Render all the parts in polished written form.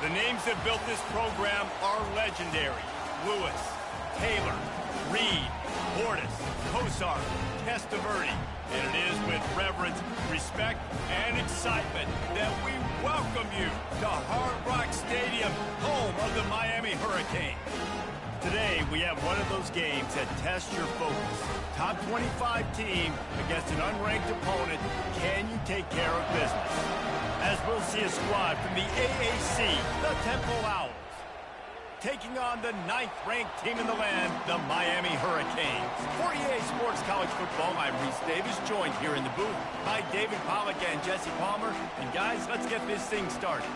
The names that built this program are legendary. Lewis, Taylor, Reed, Portis, Kosar, Testaverde. And it is with reverence, respect, and excitement that we welcome you to Hard Rock Stadium, home of the Miami Hurricanes. Today, we have one of those games that tests your focus. Top 25 team against an unranked opponent. Can you take care of business? As we'll see a squad from the AAC, the Temple Owls, taking on the 9th-ranked team in the land, the Miami Hurricanes. For EA Sports College Football, I'm Reese Davis, joined here in the booth by David Pollack and Jesse Palmer. And guys, let's get this thing started.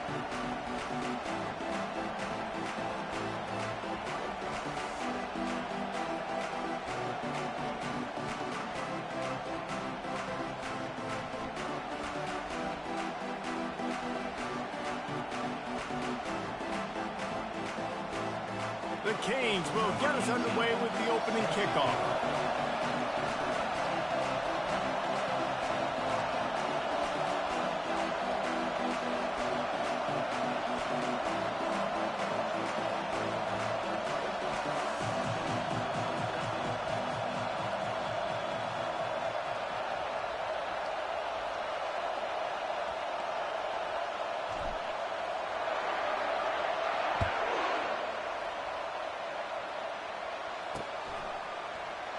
The Canes will get us underway with the opening kickoff.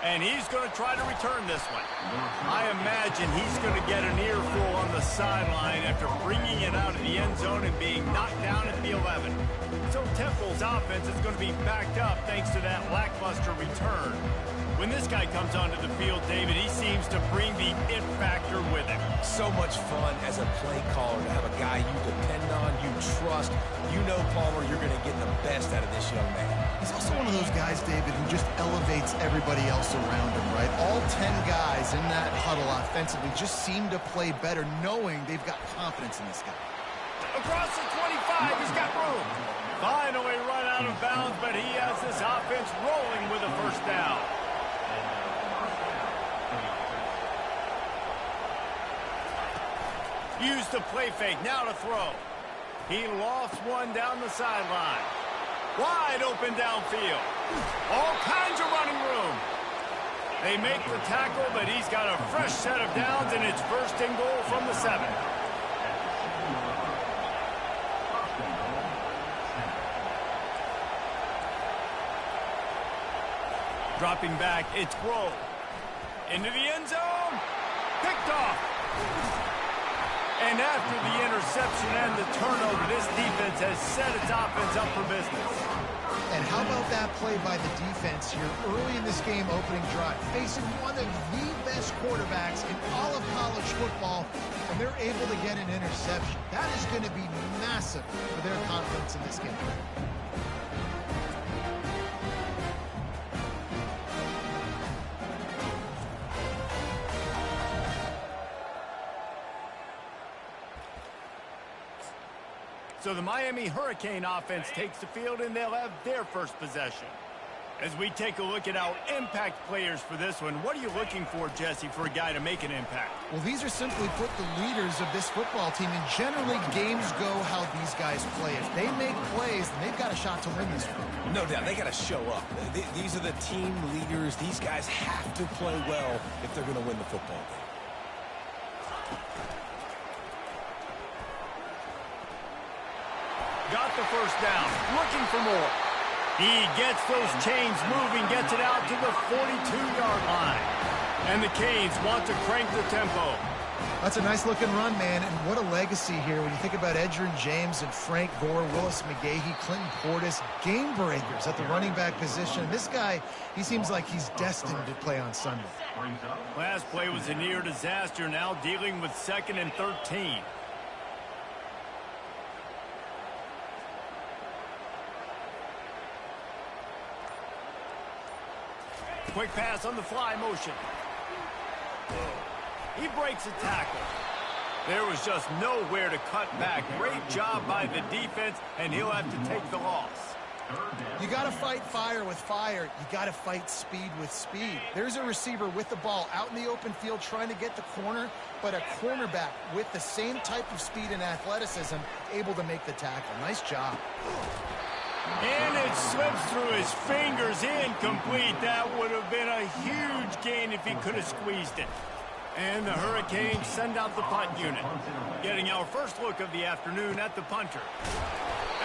And he's going to try to return this one. I imagine he's going to get an earful on the sideline after bringing it out of the end zone and being knocked down at the 11. So Temple's offense is going to be backed up thanks to that lackluster return. When this guy comes onto the field, David, he seems to bring the it factor with him. So much fun as a play caller to have a guy you depend on, you trust. You know, Palmer, you're going to get the best out of this young man. He's also one of those guys, David, who just elevates everybody else around him, right? All 10 guys in that huddle offensively just seem to play better knowing they've got confidence in this guy. Across the 25, he's got room. Finally run out of bounds, but he has this offense rolling with a first down. Use the play fake, now to throw. He lofts one down the sideline. Wide open downfield. All kinds of running room. They make the tackle, but he's got a fresh set of downs, and it's first and goal from the 7. Dropping back, it's Grove. Into the end zone. Picked off. And after the interception and the turnover, this defense has set its offense up for business. And how about that play by the defense here early in this game opening drive, facing one of the best quarterbacks in all of college football, and they're able to get an interception. That is going to be massive for their confidence in this game. So the Miami Hurricane offense takes the field, and they'll have their first possession. As we take a look at our impact players for this one, what are you looking for, Jesse, for a guy to make an impact? Well, these are simply put the leaders of this football team, and generally games go how these guys play. If they make plays, then they've got a shot to win this one. No doubt, they got to show up. These are the team leaders. These guys have to play well if they're going to win the football game. Got the first down, looking for more. He gets those chains moving, gets it out to the 42-yard line. And the Canes want to crank the tempo. That's a nice-looking run, man, and what a legacy here when you think about Edgerrin James and Frank Gore, Willis McGahee, Clinton Portis, game breakers at the running back position. This guy, he seems like he's destined to play on Sunday. Last play was a near disaster, now dealing with 2nd and 13. Quick pass on the fly motion. He breaks a tackle. There was just nowhere to cut back. Great job by the defense, and he'll have to take the loss. You got to fight fire with fire. You got to fight speed with speed. There's a receiver with the ball out in the open field trying to get the corner, but a cornerback with the same type of speed and athleticism able to make the tackle. Nice job. And it slips through his fingers, incomplete. That would have been a huge gain if he could have squeezed it. And the Hurricanes send out the punt unit. Getting our first look of the afternoon at the punter.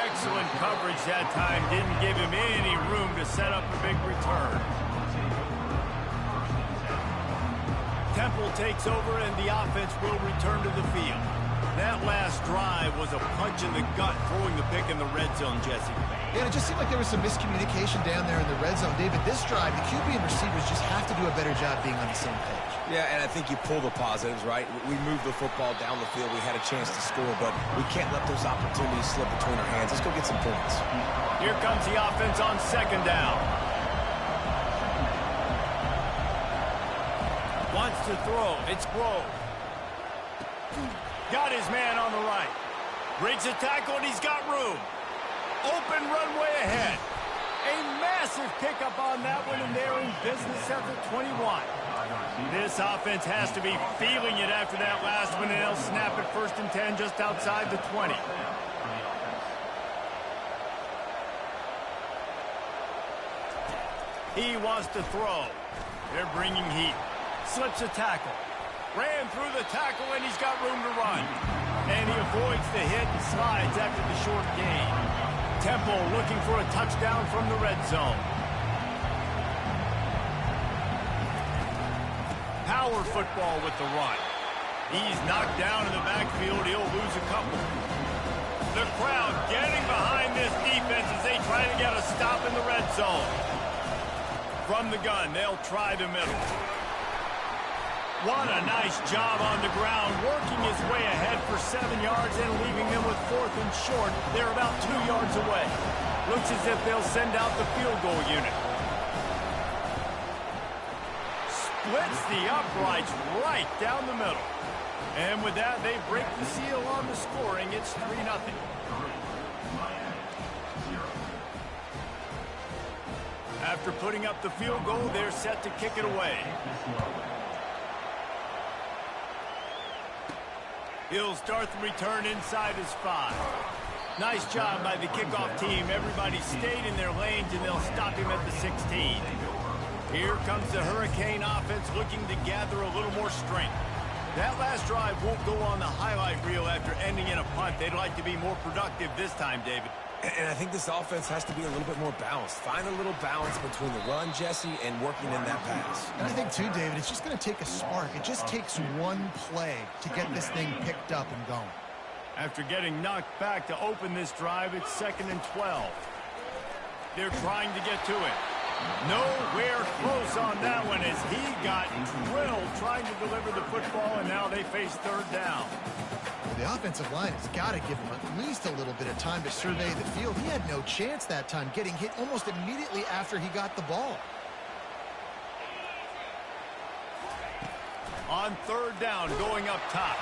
Excellent coverage that time. Didn't give him any room to set up a big return. Temple takes over and the offense will return to the field. That last drive was a punch in the gut, throwing the pick in the red zone, Jesse. Yeah, it just seemed like there was some miscommunication down there in the red zone. David, this drive, the QB and receivers just have to do a better job being on the same page. Yeah, and I think you pull the positives, right? We moved the football down the field. We had a chance to score, but we can't let those opportunities slip between our hands. Let's go get some points. Here comes the offense on second down. Wants to throw. It's Grove. Got his man on the right. Breaks a tackle, and he's got room. Open runway ahead. A massive pickup on that one, and they're in business at the 21. This offense has to be feeling it after that last one, and they'll snap it 1st and 10 just outside the 20. He wants to throw. They're bringing heat. Slips a tackle. Ran through the tackle, and he's got room to run. And he avoids the hit and slides after the short gain. Temple looking for a touchdown from the red zone. Power football with the run. He's knocked down in the backfield. He'll lose a couple. The crowd getting behind this defense as they try to get a stop in the red zone. From the gun, they'll try the middle. What a nice job on the ground, working his way ahead for 7 yards and leaving them with 4th and short. They're about 2 yards away. Looks as if they'll send out the field goal unit. Splits the uprights right down the middle. And with that, they break the seal on the scoring. It's 3-0. After putting up the field goal, they're set to kick it away. He'll start the return inside his 5. Nice job by the kickoff team. Everybody stayed in their lanes, and they'll stop him at the 16. Here comes the Hurricane offense looking to gather a little more strength. That last drive won't go on the highlight reel after ending in a punt. They'd like to be more productive this time, David. And I think this offense has to be a little bit more balanced. Find a little balance between the run, Jesse, and working in that pass. And I think, too, David, it's just going to take a spark. It just takes one play to get this thing picked up and going. After getting knocked back to open this drive, it's 2nd and 12. They're trying to get to it. Nowhere close on that one as he got drilled trying to deliver the football, and now they face 3rd down. The offensive line has got to give him at least a little bit of time to survey the field. He had no chance that time, getting hit almost immediately after he got the ball. On 3rd down, going up top.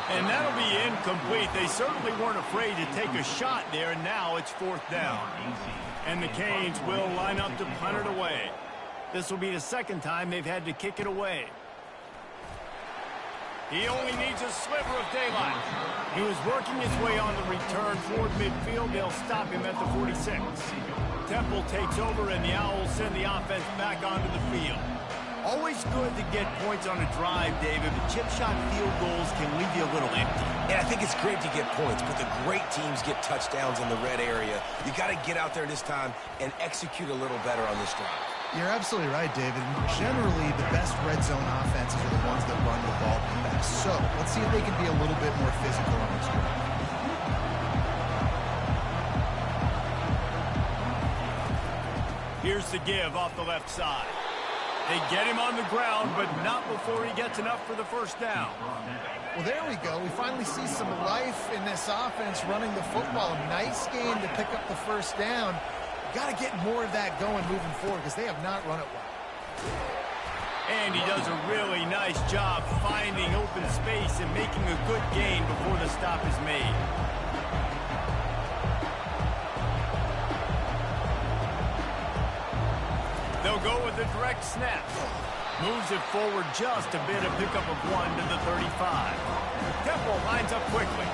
And that'll be incomplete. They certainly weren't afraid to take a shot there, and now it's 4th down. And the Canes will line up to punt it away. This will be the 2nd time they've had to kick it away. He only needs a sliver of daylight. He was working his way on the return toward midfield. They'll stop him at the 46. Temple takes over, and the Owls send the offense back onto the field. Always good to get points on a drive, David, but chip shot field goals can leave you a little empty. Yeah, I think it's great to get points, but the great teams get touchdowns in the red area. You got to get out there this time and execute a little better on this drive. You're absolutely right, David. Generally, the best red zone offenses are the ones that run the ball the best. So, let's see if they can be a little bit more physical on this drive. Here's the give off the left side. They get him on the ground, but not before he gets enough for the 1st down. Well, there we go. We finally see some life in this offense running the football. Nice game to pick up the 1st down. Got to get more of that going moving forward because they have not run it well. And he does a really nice job finding open space and making a good gain before the stop is made. They'll go with a direct snap. Moves it forward just a bit, a pickup of 1 to the 35. Temple lines up quickly.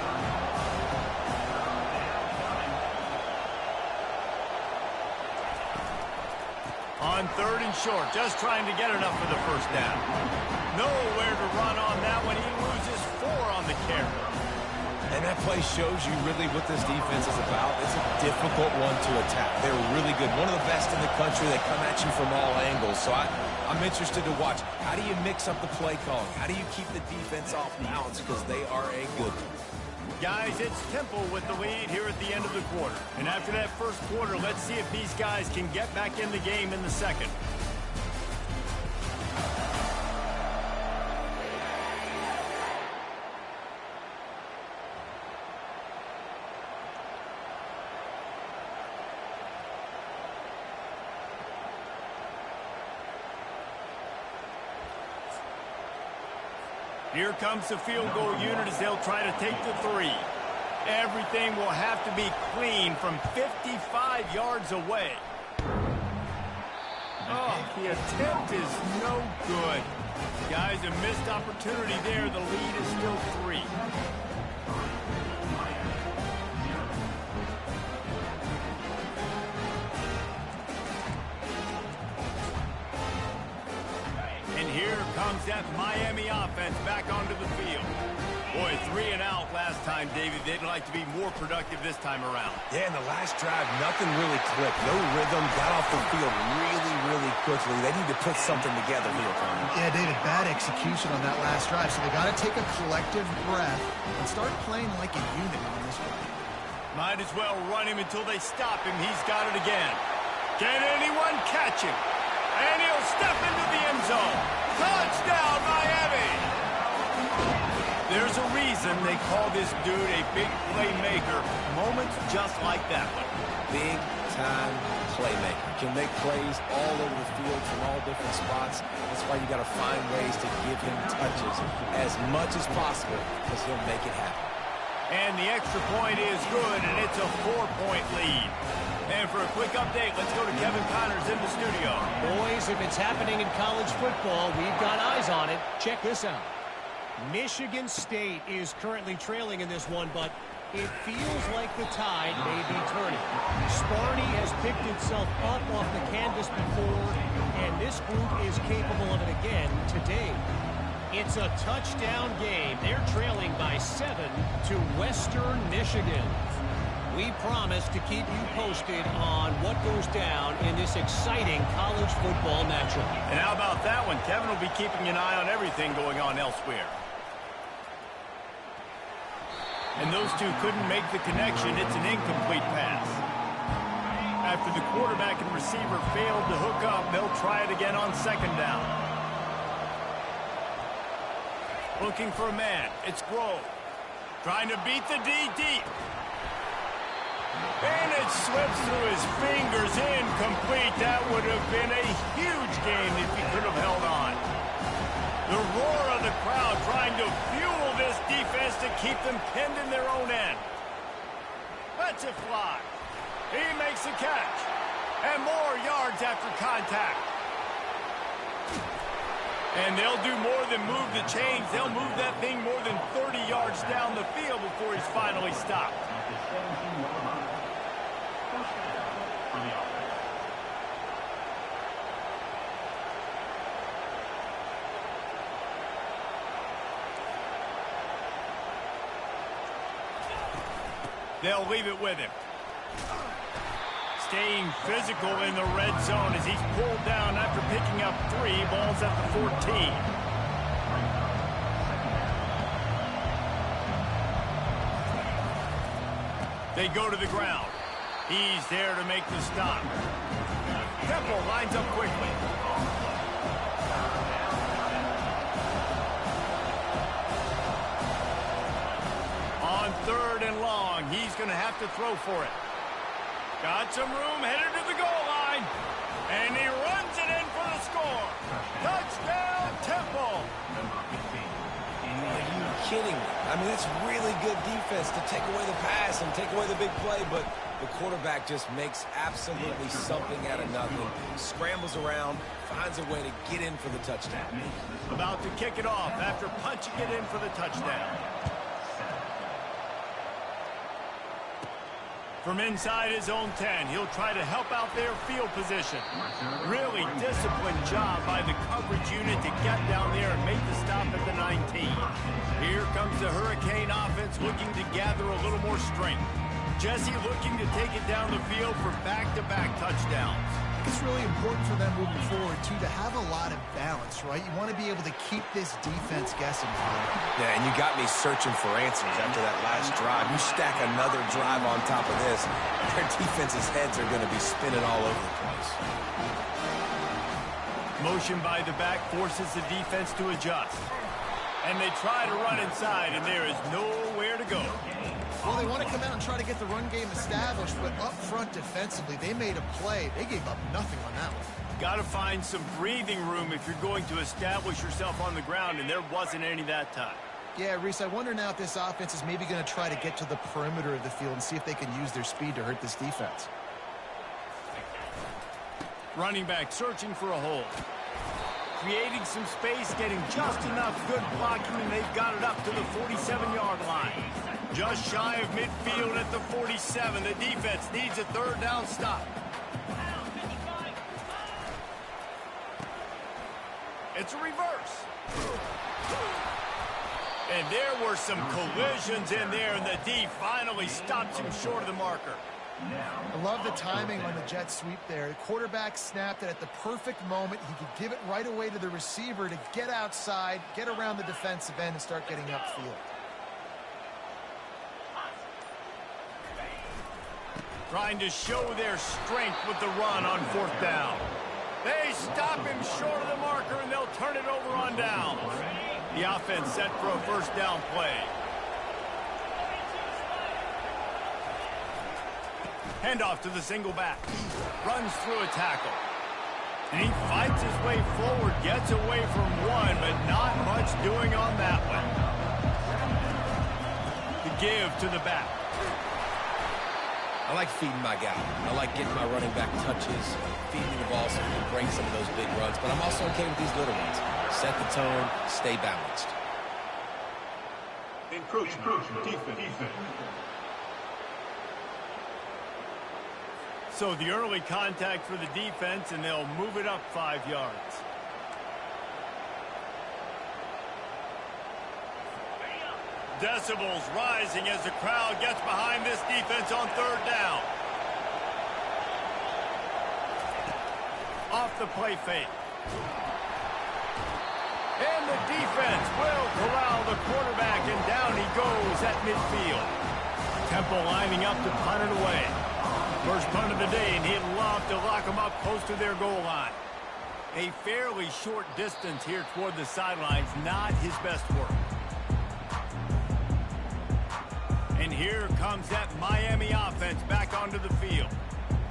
On 3rd and short, just trying to get enough for the first down. Nowhere to run on that one. He loses 4 on the carry. And that play shows you really what this defense is about. It's a difficult one to attack. They're really good. One of the best in the country. They come at you from all angles. So I'm interested to watch. How do you mix up the play calling? How do you keep the defense off balance? Because they are a good one. Guys, it's Temple with the lead here at the end of the quarter. And after that first quarter, let's see if these guys can get back in the game in the second. Here comes the field goal unit as they'll try to take the 3. Everything will have to be clean from 55 yards away. Oh, the attempt is no good. Guys, a missed opportunity there. The lead is still 3. Here comes that Miami offense back onto the field. Boy, 3 and out last time, David. They'd like to be more productive this time around. Yeah, in the last drive, nothing really clicked. No rhythm, got off the field really, really quickly. They need to put something together here, Tony. Yeah, David, bad execution on that last drive. So they got to take a collective breath and start playing like a unit on this one. Might as well run him until they stop him. He's got it again. Can anyone catch him? And he'll step into the end zone. Touchdown, Miami! There's a reason they call this dude a big playmaker. Moments just like that one. Big-time playmaker. Can make plays all over the field from all different spots. That's why you got to find ways to give him touches as much as possible because he'll make it happen. And the extra point is good, and it's a 4-point lead. And for a quick update, let's go to Kevin Connors in the studio. Boys, if it's happening in college football, we've got eyes on it. Check this out. Michigan State is currently trailing in this one, but it feels like the tide may be turning. Sparty has picked itself up off the canvas before, and this group is capable of it again today. It's a touchdown game. They're trailing by 7 to Western Michigan. We promise to keep you posted on what goes down in this exciting college football matchup. And how about that one? Kevin will be keeping an eye on everything going on elsewhere. And those two couldn't make the connection. It's an incomplete pass. After the quarterback and receiver failed to hook up, they'll try it again on 2nd down. Looking for a man. It's Grove. Trying to beat the D deep. And it slips through his fingers, incomplete. That would have been a huge game if he could have held on. The roar of the crowd trying to fuel this defense to keep them pinned in their own end. Lets it fly. He makes the catch. And more yards after contact. And they'll do more than move the chains. They'll move that thing more than 30 yards down the field before he's finally stopped. They'll leave it with him. Staying physical in the red zone as he's pulled down after picking up 3 balls at the 14. They go to the ground. He's there to make the stop. Temple lines up quickly. On 3rd and long, he's going to have to throw for it. Got some room, headed to the goal line. And he runs it in for the score. Touchdown, Temple. kidding me? I mean, that's really good defense to take away the pass and take away the big play, but the quarterback just makes absolutely something out of nothing, scrambles around, finds a way to get in for the touchdown. About to kick it off after punching it in for the touchdown. From inside his own 10, he'll try to help out their field position. Really disciplined job by the coverage unit to get down there and make the stop at the 19. Here comes the Hurricane offense looking to gather a little more strength. Jesse looking to take it down the field for back-to-back touchdowns. It's really important for them moving forward, too, to have a lot of balance, right? You want to be able to keep this defense guessing. Yeah, and you got me searching for answers after that last drive. You stack another drive on top of this, their defense's heads are going to be spinning all over the place. Motion by the back forces the defense to adjust. And they try to run inside, and there is nowhere to go. Well, they want to come out and try to get the run game established, but up front defensively, they made a play. They gave up nothing on that one. Got to find some breathing room if you're going to establish yourself on the ground, and there wasn't any that time. Yeah, Reese, I wonder now if this offense is maybe going to try to get to the perimeter of the field and see if they can use their speed to hurt this defense. Running back searching for a hole. Creating some space, getting just enough good blocking, and they've got it up to the 47-yard line. Just shy of midfield at the 47. The defense needs a third down stop. It's a reverse. And there were some collisions in there, and the D finally stops him short of the marker. I love the timing on the jet sweep there. The quarterback snapped it at the perfect moment. He could give it right away to the receiver to get outside, get around the defensive end, and start getting upfield. Trying to show their strength with the run on fourth down. They stop him short of the marker, and they'll turn it over on down. The offense set for a first down play. Handoff to the single back. Runs through a tackle. And he fights his way forward, gets away from one, but not much doing on that one. The give to the back. I like feeding my guy. I like getting my running back touches, feeding the ball so he can break some of those big runs, but I'm also okay with these little ones. Set the tone, stay balanced. Encroachment. Defense. So the early contact for the defense, and they'll move it up 5 yards. Decibels rising as the crowd gets behind this defense on third down. Off the play fake. And the defense will corral the quarterback, and down he goes at midfield. Temple lining up to punt it away. First punt of the day, and he'd love to lock them up close to their goal line. A fairly short distance here toward the sidelines, not his best work. And here comes that Miami offense back onto the field.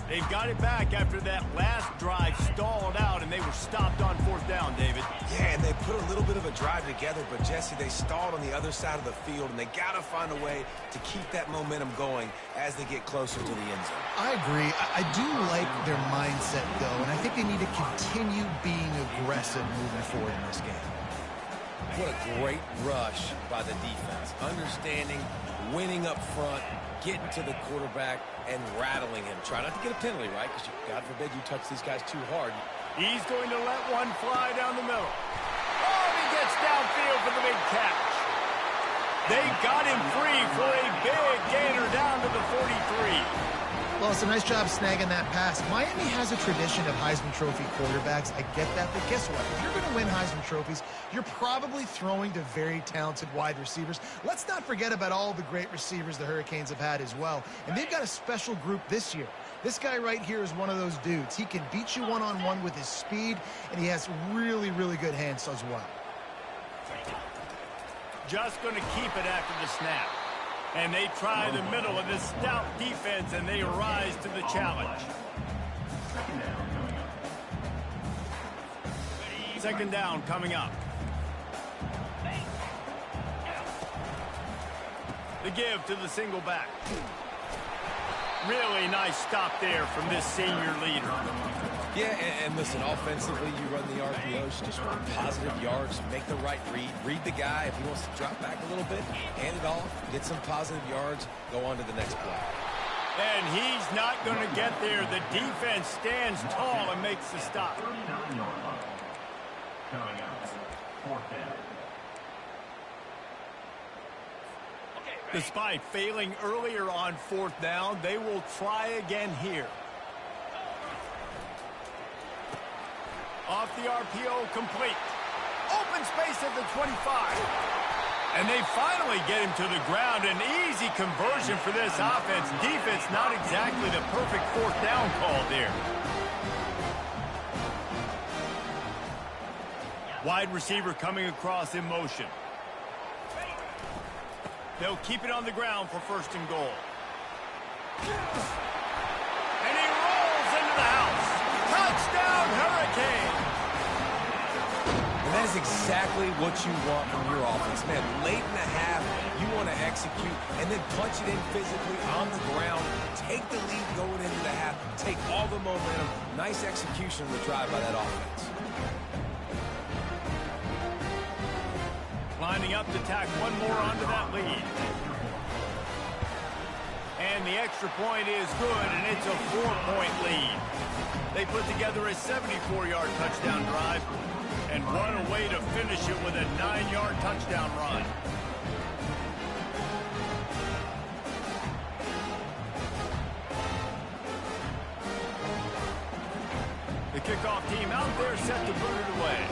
They've got it back after that last drive stalled out, and they were stopped on fourth down, David. Yeah, and they put a little bit of a drive together, but, Jesse, they stalled on the other side of the field, and they got to find a way to keep that momentum going as they get closer to the end zone. I agree. I do like their mindset, though, and I think they need to continue being aggressive moving forward in this game. What a great rush by the defense. Understanding, winning up front, getting to the quarterback, and rattling him. Try not to get a penalty, right? Because, God forbid, you touch these guys too hard. He's going to let one fly down the middle. Oh, and he gets downfield for the big catch. They got him free for a big gainer down to the 43. Well, it's a nice job snagging that pass. Miami has a tradition of Heisman Trophy quarterbacks. I get that, but guess what? If you're going to win Heisman Trophies, you're probably throwing to very talented wide receivers. Let's not forget about all the great receivers the Hurricanes have had as well. And they've got a special group this year. This guy right here is one of those dudes. He can beat you one-on-one with his speed, and he has really, really good hands as well. Just going to keep it after the snap. And they try the middle of this stout defense, and they rise to the challenge. Second down coming up. The give to the single back. Really nice stop there from this senior leader. Yeah, and listen, offensively, you run the RPOs, you just run positive yards, make the right read the guy. If he wants to drop back a little bit, hand it off, get some positive yards, go on to the next play. And he's not going to get there. The defense stands tall and makes the stop. Despite failing earlier on 4th down, they will try again here. Off the RPO, complete. Open space at the 25. And they finally get him to the ground. An easy conversion for this offense. Defense, not exactly the perfect 4th down call there. Wide receiver coming across in motion. They'll keep it on the ground for 1st and goal. And he rolls into the house. Touchdown, Hurricane! And that is exactly what you want from your offense. Man, late in the half, you want to execute and then punch it in physically on the ground. Take the lead going into the half. Take all the momentum. Nice execution of the drive by that offense. Lining up to tack one more onto that lead. And the extra point is good, and it's a 4-point lead. They put together a 74-yard touchdown drive, and what a way to finish it with a 9-yard touchdown run. The kickoff team out there set to boot it away.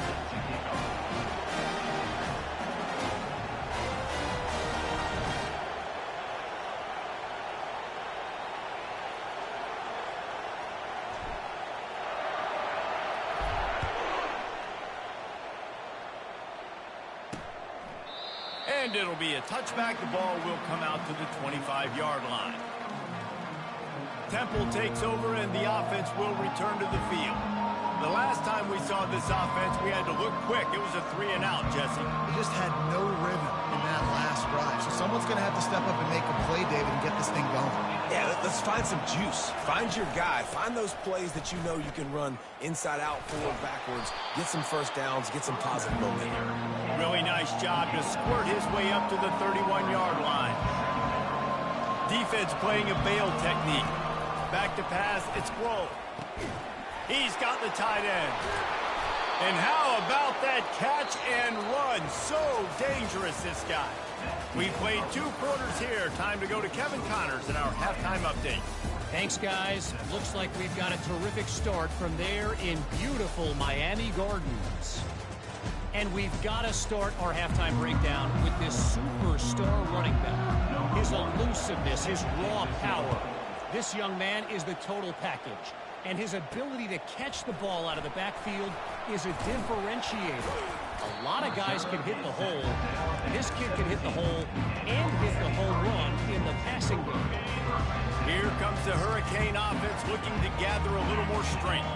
And it'll be a touchback. The ball will come out to the 25-yard line. Temple takes over, and the offense will return to the field. The last time we saw this offense, we had to look quick. It was a 3-and-out, Jesse. They just had no rhythm in that last drive. So someone's going to have to step up and make a play, David, and get this thing going. Yeah, let's find some juice. Find your guy. Find those plays that you know you can run inside out, forward, backwards. Get some 1st downs. Get some positive momentum. Really nice job to squirt his way up to the 31-yard line. Defense playing a bail technique. Back to pass. It's Grove. He's got the tight end. And how about that catch and run? So dangerous, this guy. We played 2 quarters here. Time to go to Kevin Connors in our halftime update. Thanks, guys. Looks like we've got a terrific start from there in beautiful Miami Gardens. And we've got to start our halftime breakdown with this superstar running back. His elusiveness, his raw power. This young man is the total package. And his ability to catch the ball out of the backfield is a differentiator. A lot of guys can hit the hole. This kid can hit the hole and hit the home run in the passing game. Here comes the Hurricane offense looking to gather a little more strength.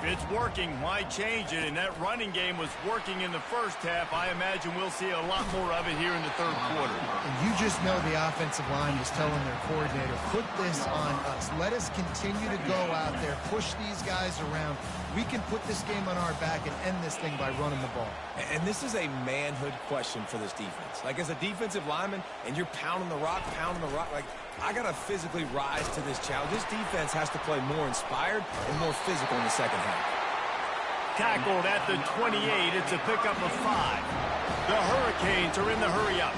If it's working, why change it? And that running game was working in the first half. I imagine we'll see a lot more of it here in the 3rd quarter. And you just know the offensive line was telling their coordinator, put this on us. Let us continue to go out there, push these guys around. We can put this game on our back and end this thing by running the ball. And this is a manhood question for this defense. Like, as a defensive lineman, and you're pounding the rock, like, I got to physically rise to this challenge. This defense has to play more inspired and more physical in the second half. Tackled at the 28. It's a pickup of 5. The Hurricanes are in the hurry-up.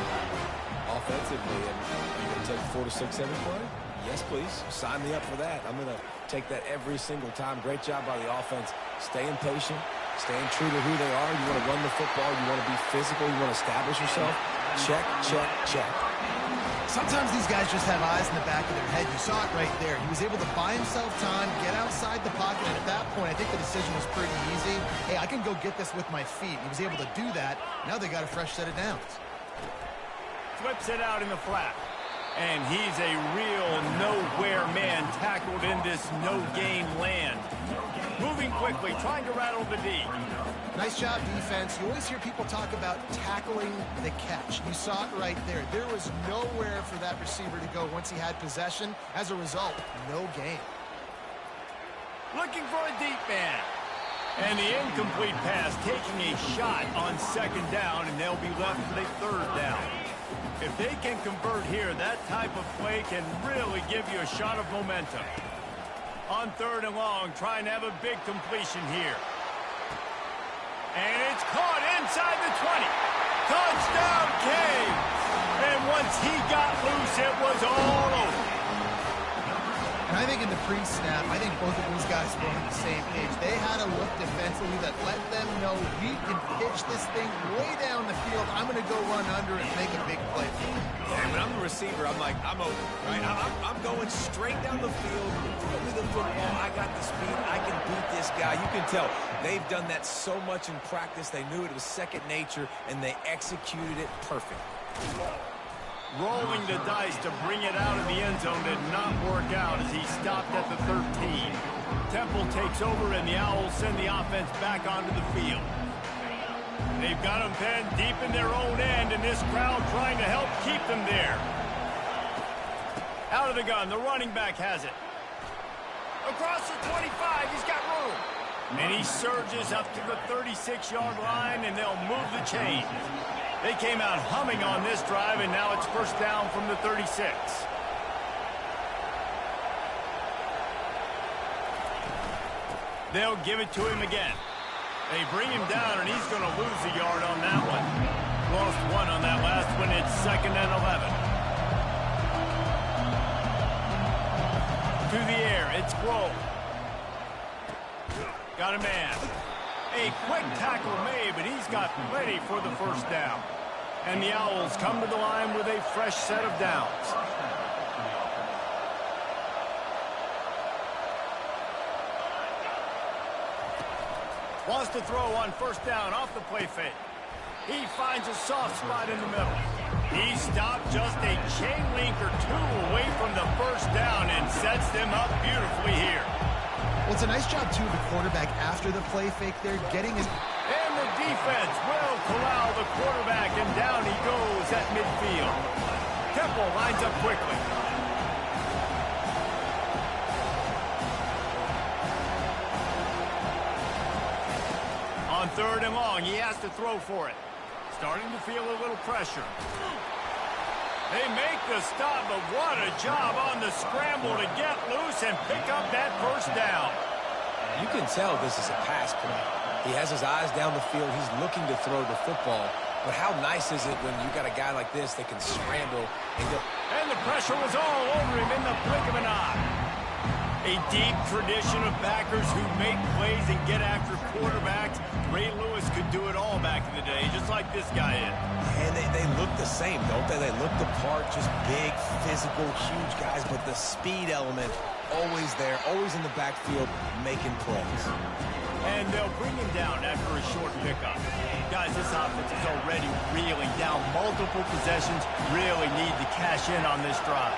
Offensively, and are you going to take 4 to 6 every play? Yes, please. Sign me up for that. I'm going to take that every single time. Great job by the offense. Staying patient, staying true to who they are. You want to run the football. You want to be physical. You want to establish yourself. Check, check, check. Sometimes these guys just have eyes in the back of their head. You saw it right there. He was able to buy himself time, get outside the pocket, and at that point, I think the decision was pretty easy. Hey, I can go get this with my feet. He was able to do that. Now they got a fresh set of downs. Flips it out in the flat. And he's a real nowhere man tackled in this no-gain land. Moving quickly, trying to rattle the D. Nice job, defense. You always hear people talk about tackling the catch. You saw it right there. There was nowhere for that receiver to go once he had possession. As a result, no gain. Looking for a deep man. And the incomplete pass taking a shot on second down, and they'll be left with a third down. If they can convert here, that type of play can really give you a shot of momentum. On third and long, trying to have a big completion here. And it's caught inside the 20. Touchdown, Canes! And once he got loose, it was all over. And I think in the pre-snap, I think both of these guys were on the same page. They had a look defensively that let them know we can pitch this thing way down the field. I'm going to go run under and make a big play. And when I'm the receiver, I'm like, I'm open, right? I'm going straight down the field. Throw me the football. I got the speed. I can beat this guy. You can tell they've done that so much in practice. They knew it was second nature, and they executed it perfect. Rolling the dice to bring it out of the end zone did not work out as he stopped at the 13. Temple takes over, and the Owls send the offense back onto the field. They've got them penned deep in their own end, and this crowd trying to help keep them there. Out of the gun, the running back has it. Across the 25, he's got room. And he surges up to the 36-yard line, and they'll move the chains. They came out humming on this drive, and now it's first down from the 36. They'll give it to him again. They bring him down, and he's going to lose a yard on that one. Lost one on that last one. It's 2nd and 11. To the air, it's Grove. Got a man. A quick tackle made, but he's got plenty for the first down. And the Owls come to the line with a fresh set of downs. Wants to throw on first down off the play fake. He finds a soft spot in the middle. He stopped just a chain link or two away from the first down and sets them up beautifully here. Well, it's a nice job, too, of the quarterback after the play fake there, getting his... And the defense will corral the quarterback, and down he goes at midfield. Temple lines up quickly. On third and long, he has to throw for it. Starting to feel a little pressure. They make the stop, but what a job on the scramble to get loose and pick up that first down. You can tell this is a pass play. He has his eyes down the field. He's looking to throw the football. But how nice is it when you got a guy like this that can scramble and go... And the pressure was all over him in the blink of an eye. A deep tradition of backers who make plays and get after quarterbacks. Ray Lewis could do it all back in the day, just like this guy is. And they look the same, don't they? They look the part, just big, physical, huge guys, but the speed element always there, always in the backfield, making plays. And they'll bring him down after a short pickup. Guys, this offense is already reeling down multiple possessions. Really need to cash in on this drive.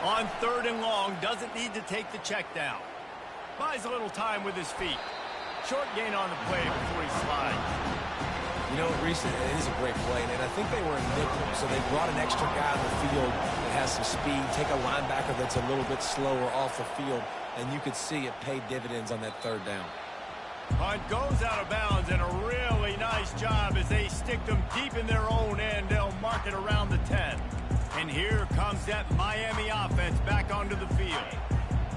On third and long, doesn't need to take the check down. Buys a little time with his feet. Short gain on the play before he slides. You know, Reese, it is a great play, and I think they were in nickel, so they brought an extra guy on the field that has some speed, take a linebacker that's a little bit slower off the field, and you could see it paid dividends on that third down. Punt goes out of bounds, and a really nice job as they stick them deep in their own end. They'll mark it around the 10. And here comes that Miami offense back onto the field.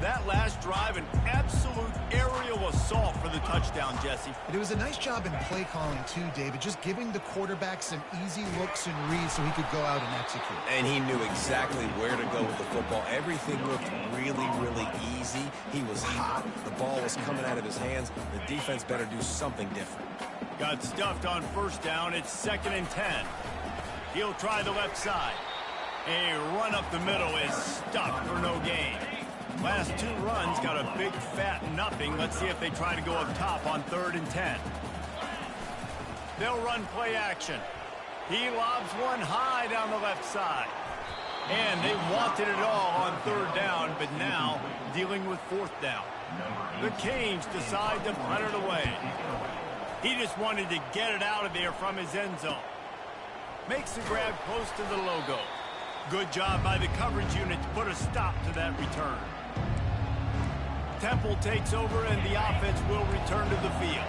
That last drive, an absolute aerial assault for the touchdown, Jesse. It was a nice job in play calling, too, David, just giving the quarterback some easy looks and reads so he could go out and execute. And he knew exactly where to go with the football. Everything looked really, really easy. He was hot. The ball was coming out of his hands. The defense better do something different. Got stuffed on first down. It's 2nd and 10. He'll try the left side. A run up the middle is stuffed for no gain. Last two runs got a big fat nothing. Let's see if they try to go up top on 3rd and 10. They'll run play action. He lobs one high down the left side. And they wanted it all on third down, but now dealing with fourth down. The Canes decide to punt it away. He just wanted to get it out of there from his end zone. Makes the grab close to the logo. Good job by the coverage unit to put a stop to that return. Temple takes over and the offense will return to the field.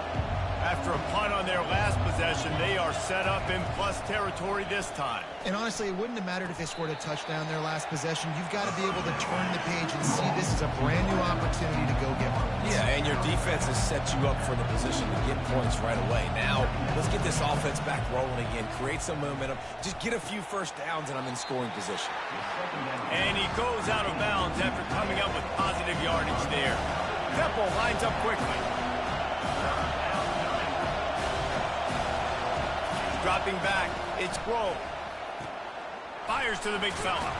After a punt on their last possession, they are set up in plus territory this time. And honestly, it wouldn't have mattered if they scored a touchdown their last possession. You've got to be able to turn the page and see this as a brand new opportunity to go get points. Yeah, and your defense has set you up for the position to get points right away. Now, let's get this offense back rolling again, create some momentum, just get a few first downs, and I'm in scoring position. And he goes out of bounds after coming up with positive yardage there. Temple lines up quickly. Dropping back, it's Grove. Fires to the big fella.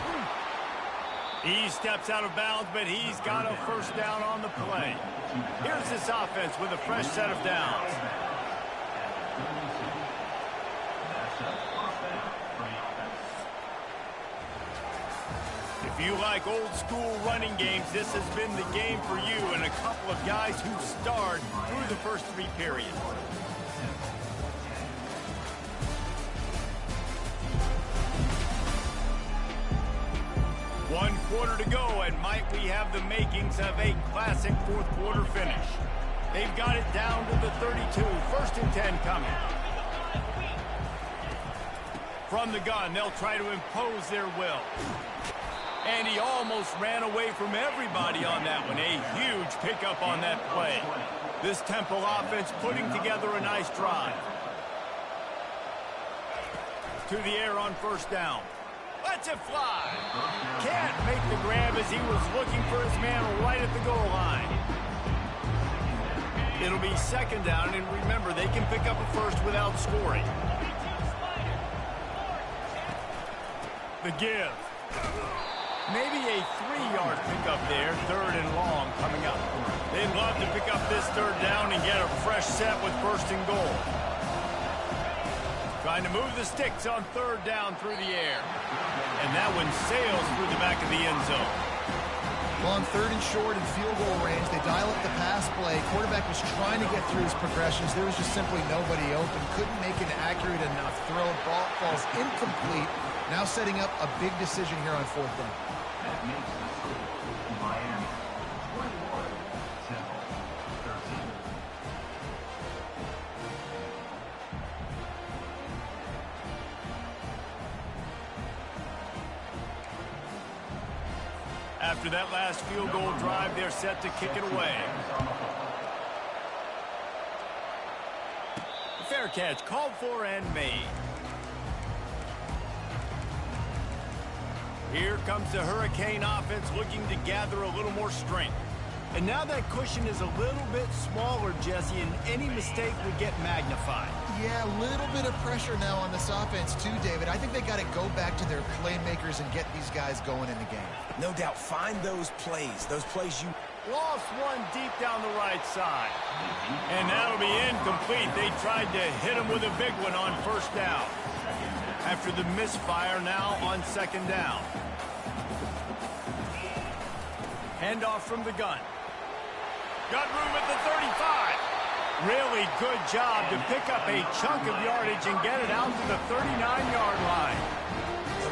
He steps out of bounds, but he's got a first down on the play. Here's this offense with a fresh set of downs. If you like old school running games, this has been the game for you and a couple of guys who starred through the first three periods. One quarter to go, and might we have the makings of a classic fourth quarter finish. They've got it down to the 32. First and 10 coming. From the gun, they'll try to impose their will. And he almost ran away from everybody on that one. A huge pickup on that play. This Temple offense putting together a nice drive. To the air on first down. Lets it fly. Can't make the grab as he was looking for his man right at the goal line. It'll be second down, and remember, they can pick up a first without scoring. The give. Maybe a 3-yard pickup there, third and long coming up. They'd love to pick up this third down and get a fresh set with first and goal. Trying to move the sticks on third down through the air. And that one sails through the back of the end zone. Well, on third and short and field goal range, they dial up the pass play. Quarterback was trying to get through his progressions. There was just simply nobody open. Couldn't make an accurate enough throw. Ball falls incomplete. Now setting up a big decision here on fourth down. After that last field goal drive, they're set to kick it away. Fair catch, called for and made. Here comes the Hurricane offense looking to gather a little more strength. And now that cushion is a little bit smaller, Jesse, and any mistake would get magnified. Yeah, a little bit of pressure now on this offense too, David. I think they got to go back to their playmakers and get these guys going in the game. No doubt, find those plays you... Lost one deep down the right side. And that'll be incomplete. They tried to hit him with a big one on first down. After the misfire, now on second down. Handoff from the gun. Got room at the 35. Really good job to pick up a chunk of yardage and get it out to the 39-yard line.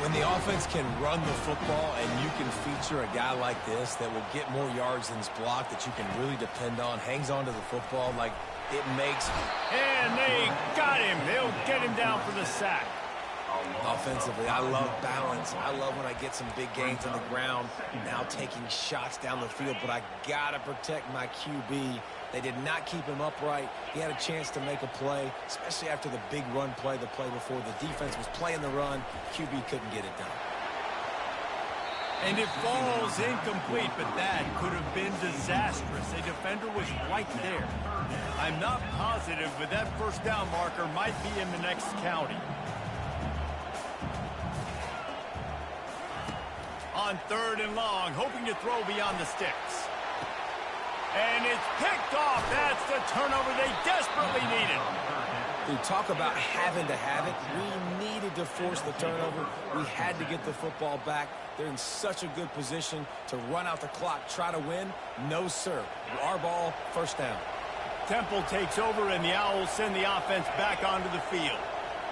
When the offense can run the football and you can feature a guy like this that will get more yards than his block, that you can really depend on, hangs on to the football like it makes. And they got him. They'll get him down for the sack. Offensively, I love balance. I love when I get some big gains on the ground, now taking shots down the field, but I gotta protect my QB. They did not keep him upright. He had a chance to make a play, especially after the big run play, the play before. The defense was playing the run. QB couldn't get it done. And it falls incomplete, but that could have been disastrous. A defender was right there. I'm not positive, but that first down marker might be in the next county. On third and long, hoping to throw beyond the sticks. And it's picked off. That's the turnover they desperately needed. Dude, talk about having to have it. We needed to force the turnover. We had to get the football back. They're in such a good position to run out the clock, try to win. No, sir. Our ball, first down. Temple takes over, and the Owls send the offense back onto the field.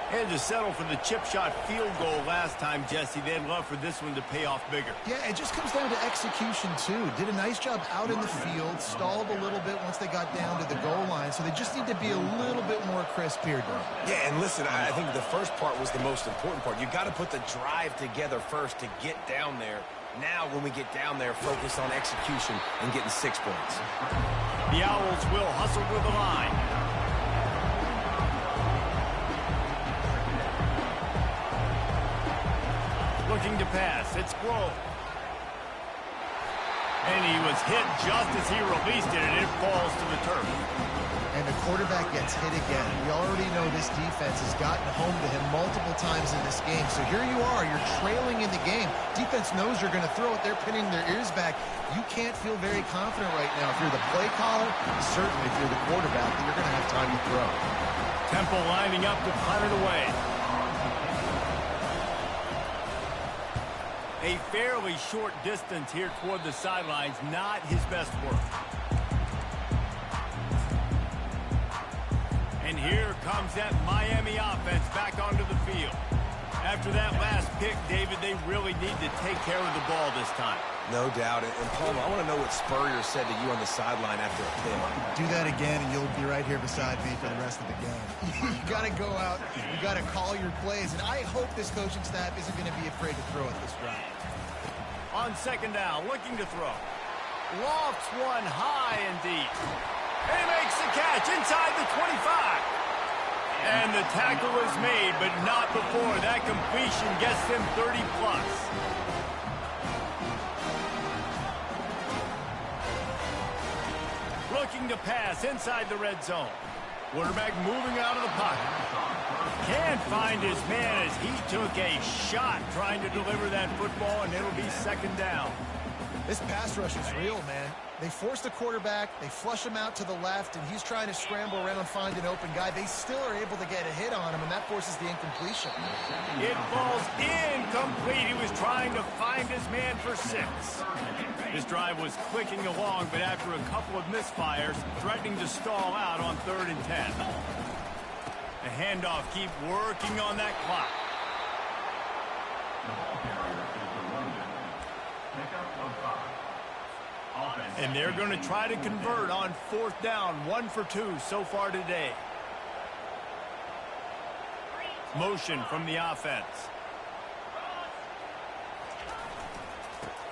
Had to settle for the chip shot field goal last time, Jesse. They'd love for this one to pay off bigger. Yeah, it just comes down to execution, too. Did a nice job out in the field, stalled a little bit once they got down to the goal line, so they just need to be a little bit more crisp here, Dave. Yeah, and listen, I think the first part was the most important part. You got to put the drive together first to get down there. Now, when we get down there, focus on execution and getting 6 points. The Owls will hustle with the line. Looking to pass. It's Grove. And he was hit just as he released it, and it falls to the turf. And the quarterback gets hit again. We already know this defense has gotten home to him multiple times in this game. So here you are. You're trailing in the game. Defense knows you're going to throw it. They're pinning their ears back. You can't feel very confident right now. If you're the play caller, certainly if you're the quarterback, that you're going to have time to throw. Temple lining up to punt it away. A fairly short distance here toward the sidelines, not his best work. And here comes that Miami offense back onto the field. After that last pick, David, they really need to take care of the ball this time. No doubt. And Palmer, I want to know what Spurrier said to you on the sideline after a pick. Do that again, and you'll be right here beside me for the rest of the game. You got to go out. You got to call your plays. And I hope this coaching staff isn't going to be afraid to throw at this drive. On second down, looking to throw. Lofts one high and deep. And he makes the catch inside the 25. And the tackle is made, but not before. That completion gets them 30-plus. Looking to pass inside the red zone. Quarterback moving out of the pocket. Can't find his man as he took a shot trying to deliver that football, and it'll be second down. This pass rush is real, man. They force the quarterback, they flush him out to the left, and he's trying to scramble around, find an open guy. They still are able to get a hit on him, and that forces the incompletion. It falls incomplete. He was trying to find his man for 6. This drive was clicking along, but after a couple of misfires, threatening to stall out on 3rd and 10. The handoff, keep working on that clock. And they're going to try to convert on 4th down. 1 for 2 so far today. Motion from the offense.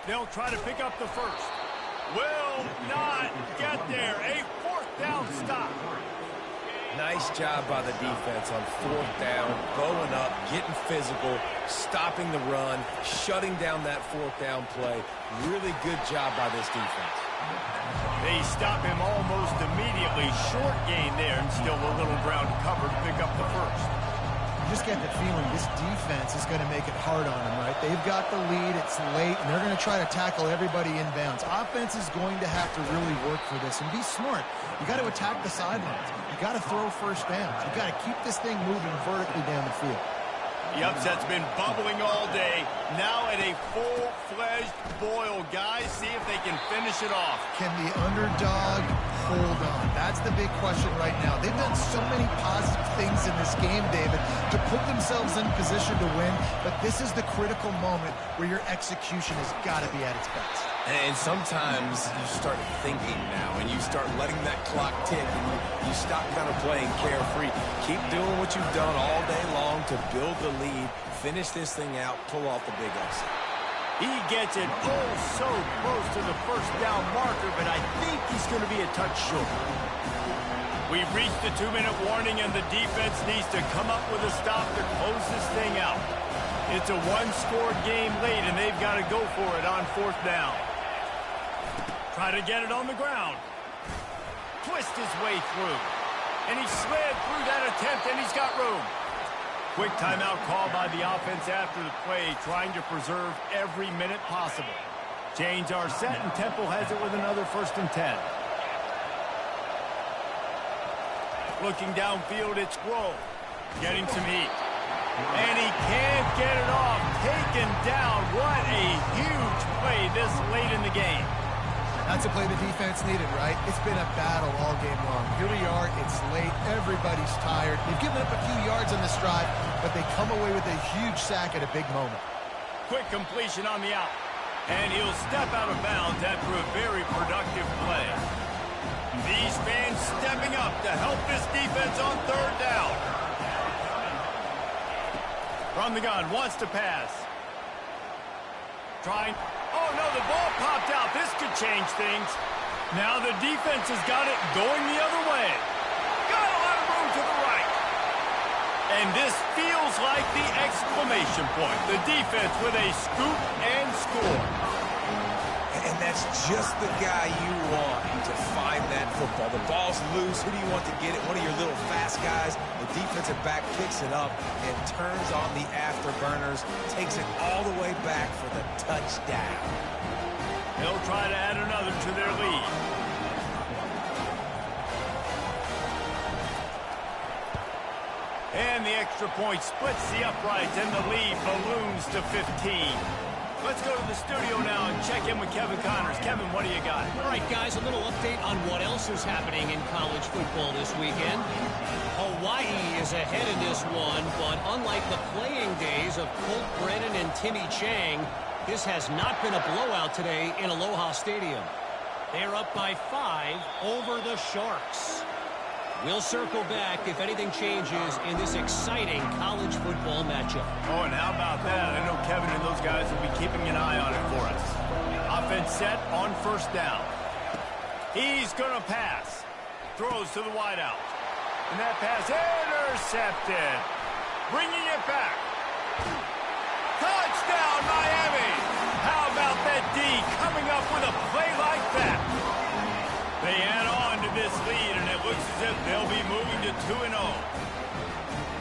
They'll try to pick up the first. Will not get there. A 4th down stop. Nice job by the defense on 4th down, bowing up, getting physical, stopping the run, shutting down that 4th down play. Really good job by this defense. They stop him almost immediately. Short gain there, and still a little ground cover to pick up the first. You just get the feeling this defense is going to make it hard on them, right? They've got the lead, it's late, and they're going to try to tackle everybody inbounds. Offense is going to have to really work for this and be smart. You got to attack the sidelines. You got to throw first downs. You got to keep this thing moving vertically down the field. The upset's been bubbling all day. Now at a full-fledged boil. Guys, see if they can finish it off. Can the underdog hold on? That's the big question right now. They've done so many positive things in this game, David, to put themselves in position to win, but this is the critical moment where your execution has got to be at its best. And sometimes you start thinking now, and you start letting that clock tick, and you stop kind of playing carefree. Keep doing what you've done all day long to build the lead, finish this thing out, pull off the big upset. He gets it oh so close to the first down marker, but I think he's going to be a touch short. We've reached the 2-minute warning, and the defense needs to come up with a stop to close this thing out. It's a one-score game late, and they've got to go for it on 4th down. Try to get it on the ground. Twist his way through. And he slid through that attempt, and he's got room. Quick timeout call by the offense after the play, trying to preserve every minute possible. Chains are set, and Temple has it with another 1st and 10. Looking downfield, it's Grove. Getting some heat. And he can't get it off. Taken down. What a huge play this late in the game. That's a play the defense needed, right? It's been a battle all game long. Here we are. It's late. Everybody's tired. They've given up a few yards on this drive, but they come away with a huge sack at a big moment. Quick completion on the out. And he'll step out of bounds after a very productive play. These fans stepping up to help this defense on third down. From the gun, wants to pass. Trying. Oh, no, the ball popped out. This could change things. Now the defense has got it going the other way. Got a lot of room to the right. And this feels like the exclamation point. The defense with a scoop and score. And that's just the guy you want to find that football. The ball's loose. Who do you want to get it? One of your little fast guys. The defensive back picks it up and turns on the afterburners. Takes it all the way back for the touchdown. They'll try to add another to their lead. And the extra point splits the uprights and the lead balloons to 15. Let's go to the studio now and check in with Kevin Connors. Kevin, what do you got? All right, guys, a little update on what else is happening in college football this weekend. Hawaii is ahead in this one, but unlike the playing days of Colt Brennan and Timmy Chang, this has not been a blowout today in Aloha Stadium. They're up by 5 over the Sharks. We'll circle back if anything changes in this exciting college football matchup. Oh, and how about that? I know Kevin and those guys will be keeping an eye on it for us. Offense set on first down. He's going to pass. Throws to the wideout. And that pass intercepted. Bringing it back. Touchdown, Miami! How about that D coming up with a play like that? They add on to this lead, and it looks as if they'll be moving to 2-0.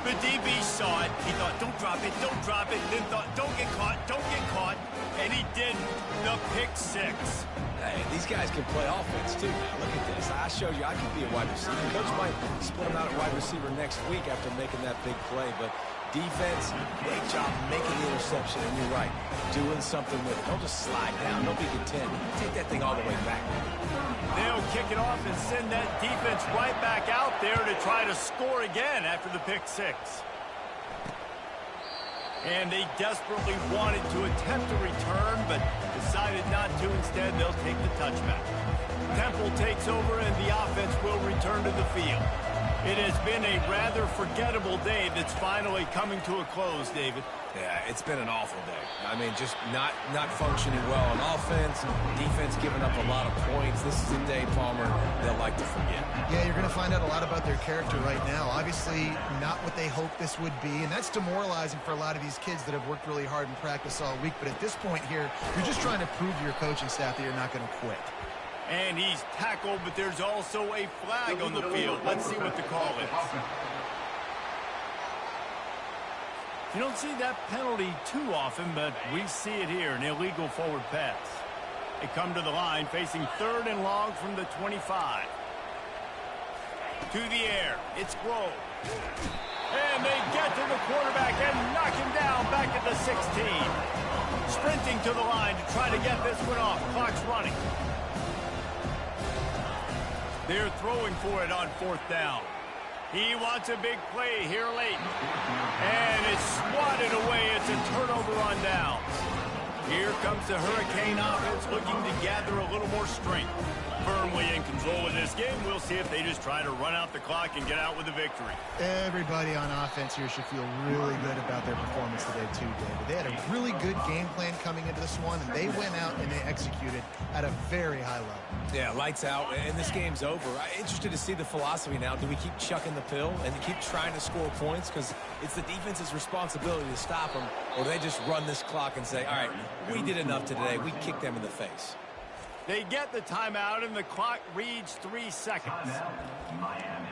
The DB saw it. He thought, don't drop it, don't drop it. Then thought, don't get caught, don't get caught. And he didn't. The pick six. Hey, these guys can play offense, too, man. Look at this. I showed you I could be a wide receiver. Coach might split him out at wide receiver next week after making that big play, but defense, great job making the interception, and you're right, doing something with it. Don't just slide down. Don't be content. Take that thing all the way back. They'll kick it off and send that defense right back out there to try to score again after the pick six. And they desperately wanted to attempt a return, but decided not to. Instead, they'll take the touchback. Temple takes over, and the offense will return to the field. It has been a rather forgettable day that's finally coming to a close, David. Yeah, it's been an awful day. I mean, just not functioning well on offense, defense giving up a lot of points. This is a day, Palmer, they'll like to forget. Yeah, you're going to find out a lot about their character right now. Obviously, not what they hoped this would be, and that's demoralizing for a lot of these kids that have worked really hard in practice all week. But at this point here, you're just trying to prove to your coaching staff that you're not going to quit. And he's tackled, but there's also a flag on the field. Let's see what the call is. You don't see that penalty too often, but we see it here, an illegal forward pass. They come to the line facing 3rd and long from the 25. To the air, it's Grove. And they get to the quarterback and knock him down back at the 16. Sprinting to the line to try to get this one off. Clock's running. They're throwing for it on 4th down. He wants a big play here late. And it's swatted away. It's a turnover on downs. Here comes the Hurricane offense looking to gather a little more strength. Firmly in control of this game. We'll see if they just try to run out the clock and get out with a victory. Everybody on offense here should feel really good about their performance today too, David. They had a really good game plan coming into this one, and they went out and they executed at a very high level. Yeah, lights out, and this game's over. I'm interested to see the philosophy now. Do we keep chucking the pill and keep trying to score points because it's the defense's responsibility to stop them, or do they just run this clock and say, all right, we did enough today. We kicked them in the face. They get the timeout, and the clock reads 3 seconds. Miami.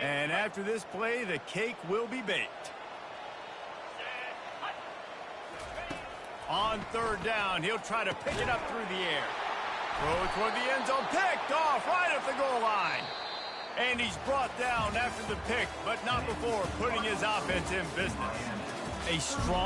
And after this play, the cake will be baked. On third down, he'll try to pick it up through the air. Throw toward the end zone, picked off right at the goal line. And he's brought down after the pick, but not before putting his offense in business. A strong